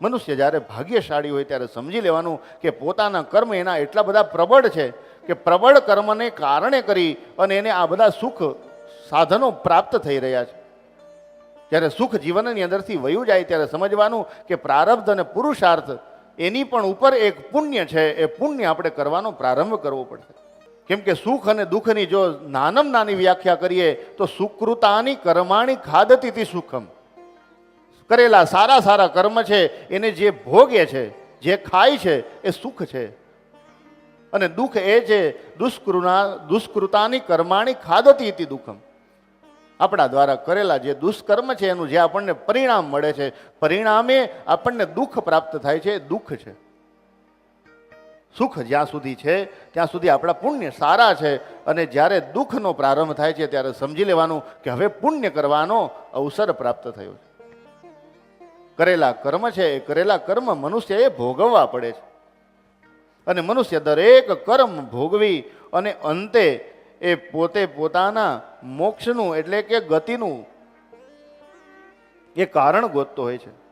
મનુષ્ય જ્યારે ભાગ્યશાળી હોય ત્યારે સમજી લેવાનું કે પોતાના કર્મ એના એટલા બધા પ્રબળ છે કે પ્રબળ કર્મને કારણે કરી અને એને આ બધા સુખ સાધનો પ્રાપ્ત થઈ રહ્યા છે. જ્યારે સુખ જીવનની અંદરથી વયું જાય ત્યારે સમજવાનું કે પ્રારબ્ધ અને પુરુષાર્થ એની પણ ઉપર એક પુણ્ય છે. એ પુણ્ય આપણે કરવાનો પ્રારંભ કરવો પડશે. કેમ કે સુખ અને દુઃખની જો નાનમ નાની વ્યાખ્યા કરીએ તો સુકૃતાની કર્માણી ખાદતીથી સુખમ. કરેલા સારા સારા કર્મ છે એને જે ભોગે છે, જે ખાય છે એ સુખ છે. અને દુઃખ એ છે દુષ્કૃતાની કર્માણી ખાદતી ઇતિ દુઃખમ. આપણા દ્વારા કરેલા જે દુષ્કર્મ છે એનું જે આપણને પરિણામ મળે છે, પરિણામે આપણને દુઃખ પ્રાપ્ત થાય છે, એ દુઃખ છે. સુખ જ્યાં સુધી છે ત્યાં સુધી આપણા પુણ્ય સારા છે. અને જ્યારે દુઃખનો પ્રારંભ થાય છે ત્યારે સમજી લેવાનું કે હવે પુણ્ય કરવાનો અવસર પ્રાપ્ત થયો છે. કરેલા કર્મ છે એ કરેલા કર્મ મનુષ્યએ ભોગવવા પડે છે. અને મનુષ્ય દરેક કર્મ ભોગવી અને અંતે એ પોતે પોતાના મોક્ષનું એટલે કે ગતિનું એ કારણ ગોતતો હોય છે.